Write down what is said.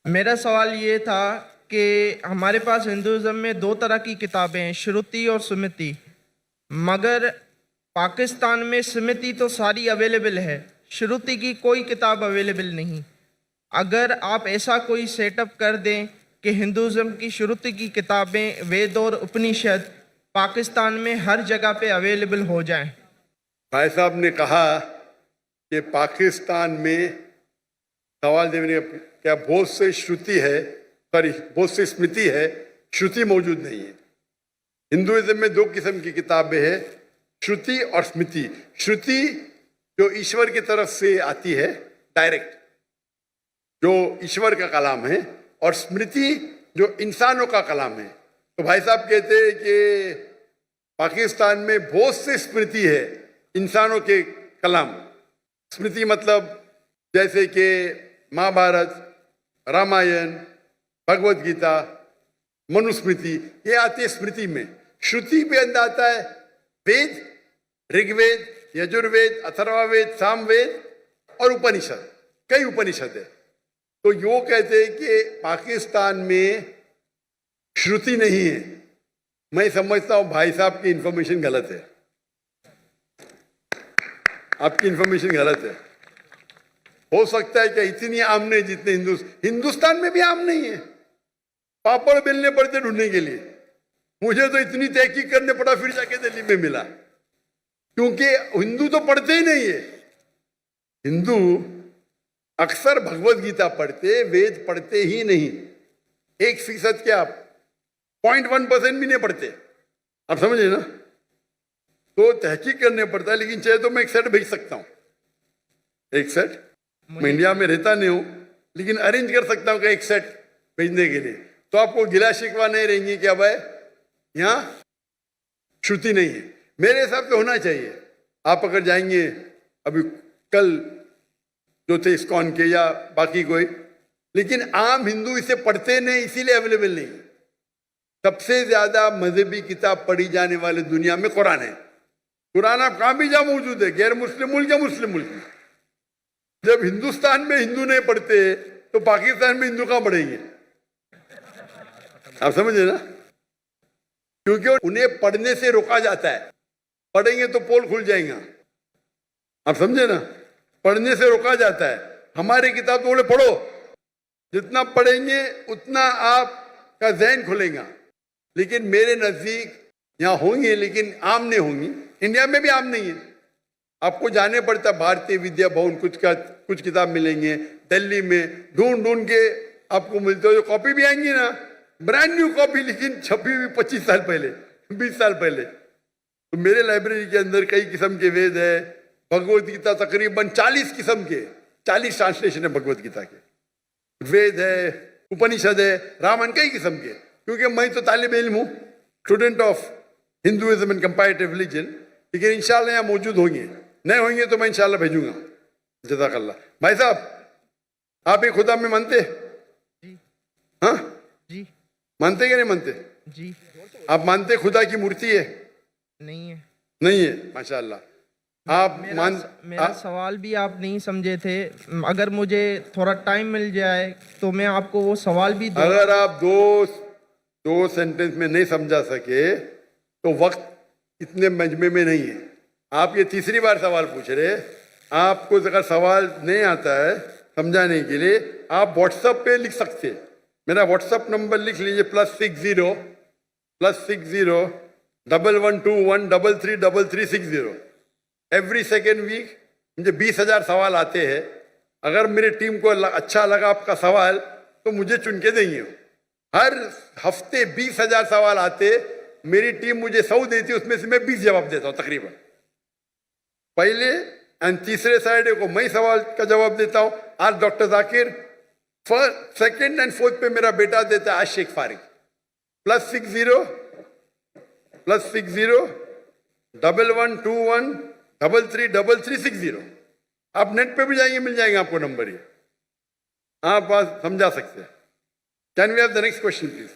मेरा सवाल ये था कि हमारे पास हिंदुज़म में दो तरह की किताबें हैं, श्रुति और स्मृति। मगर पाकिस्तान में स्मृति तो सारी अवेलेबल है, श्रुति की कोई किताब अवेलेबल नहीं। अगर आप ऐसा कोई सेटअप कर दें कि हिंदुज़म की श्रुति की किताबें, वेद और उपनिषद पाकिस्तान में हर जगह पे अवेलेबल हो जाएं। भाई साहब ने कहा कि पाकिस्तान में सवाल देने का क्या बहुत से श्रुति है, सॉरी बहुत से स्मृति है, श्रुति मौजूद नहीं है। हिंदुइज्म में दो किस्म की किताबें हैं, श्रुति और स्मृति। श्रुति जो ईश्वर की तरफ से आती है डायरेक्ट, जो ईश्वर का कलाम है, और स्मृति जो इंसानों का कलाम है। तो भाई साहब कहते हैं कि पाकिस्तान में बहुत से स्मृति है, इंसानों के कलाम। स्मृति मतलब जैसे कि महाभारत, रामायण, भगवत गीता, मनुस्मृति, ये आती है स्मृति में। श्रुति भी अंदर आता है वेद, ऋग्वेद, यजुर्वेद, अथर्ववेद, सामवेद और उपनिषद, कई उपनिषद है। तो यो कहते हैं कि पाकिस्तान में श्रुति नहीं है। मैं समझता हूं भाई साहब की इंफॉर्मेशन गलत है, आपकी इंफॉर्मेशन गलत है। हो सकता है कि इतनी आम नहीं जितने हिंदुस्तान में भी आम नहीं है। पापड़ बेलने पड़ते ढूंढने के लिए। मुझे तो इतनी तहकीक करने पड़ा, फिर जाके दिल्ली में मिला, क्योंकि हिंदू तो पढ़ते ही नहीं है। हिंदू अक्सर भगवत गीता पढ़ते, वेद पढ़ते ही नहीं। 1% क्या 0.1% भी नहीं पढ़ते, आप समझे ना। तो तहकीक करने पड़ता है, लेकिन चाहे तो मैं एक सेट भेज सकता हूं। एक सेट मैं इंडिया में रहता नहीं हूं, लेकिन अरेंज कर सकता हूं कि एक सेट भेजने के लिए। तो आपको गिला शिकवा नहीं रहेंगी कि अब यहां श्रुति नहीं है। मेरे हिसाब से होना चाहिए। आप अगर जाएंगे अभी कल जो थे इस्कॉन के या बाकी कोई, लेकिन आम हिंदू इसे पढ़ते नहीं, इसीलिए अवेलेबल नहीं। सबसे ज्यादा मजहबी किताब पढ़ी जाने वाले दुनिया में कुरान है। कुरान आप कहां भी जाओ मौजूद है, गैर मुस्लिम मुल्क या मुस्लिम मुल्क में। जब हिंदुस्तान में हिंदू नहीं पढ़ते तो पाकिस्तान में हिंदू कहां पढ़ेंगे, आप समझे ना। क्योंकि उन्हें पढ़ने से रोका जाता है। पढ़ेंगे तो पोल खुल जाएगा, आप समझे ना। पढ़ने से रोका जाता है। हमारी किताब तो बोले पढ़ो, जितना पढ़ेंगे उतना आपका ज़हन खुलेगा। लेकिन मेरे नजदीक यहाँ होंगे, लेकिन आम नहीं होंगी। इंडिया में भी आम नहीं है। आपको जाने पड़ता, भारतीय विद्या भवन कुछ किताब मिलेंगे, दिल्ली में ढूंढ ढूंढ के आपको मिलते हो। जो कॉपी भी आएंगी ना, ब्रांड न्यू कॉपी, लेकिन छपी हुई 25 साल पहले, 20 साल पहले। तो मेरे लाइब्रेरी के अंदर कई किस्म के वेद है। भगवत गीता तकरीबन 40 किस्म के, 40 ट्रांसलेशन है भगवत गीता के। वेद है, उपनिषद है, रामायण, कई किस्म के। क्योंकि मैं तो तालिब इल्म हूँ, student of Hinduism and comparative religion. लेकिन इंशाल्लाह यहाँ मौजूद होंगे, नहीं होंगे तो मैं इंशाल्लाह भेजूंगा। जज़ाकल्लाह। भाई साहब, आप ये खुदा में मानते? हाँ जी। मानते कि नहीं मानते? जी। आप मानते खुदा की मूर्ति है? नहीं है। नहीं है, माशाल्लाह। आप मेरा सवाल भी आप नहीं समझे थे। अगर मुझे थोड़ा टाइम मिल जाए तो मैं आपको वो सवाल भी अगर आप दो सेंटेंस में नहीं समझा सके तो वक्त इतने मजमे में नहीं है। आप ये तीसरी बार सवाल पूछ रहे। आपको अगर सवाल नहीं आता है समझाने के लिए, आप व्हाट्सएप पे लिख सकते। मेरा व्हाट्सएप नंबर लिख लीजिए, +60 11213333360। एवरी सेकेंड वीक मुझे 20,000 सवाल आते हैं। अगर मेरी टीम को अच्छा लगा आपका सवाल तो मुझे चुन के देंगे। हर हफ्ते 20,000 सवाल आते, मेरी टीम मुझे 100 देती, उसमें से मैं 20 जवाब देता हूँ तकरीबन। पहले एंड तीसरे सैटरडे को मैं सवाल का जवाब देता हूँ। आज doctor Zakir, first, second and fourth पे मेरा बेटा देता है आज शेख फारिक। +60 1121333360। आप नेट पे भी जाएंगे, मिल जाएंगे आपको नंबर। ये आप बात समझा सकते हैं। Can we have the next question please?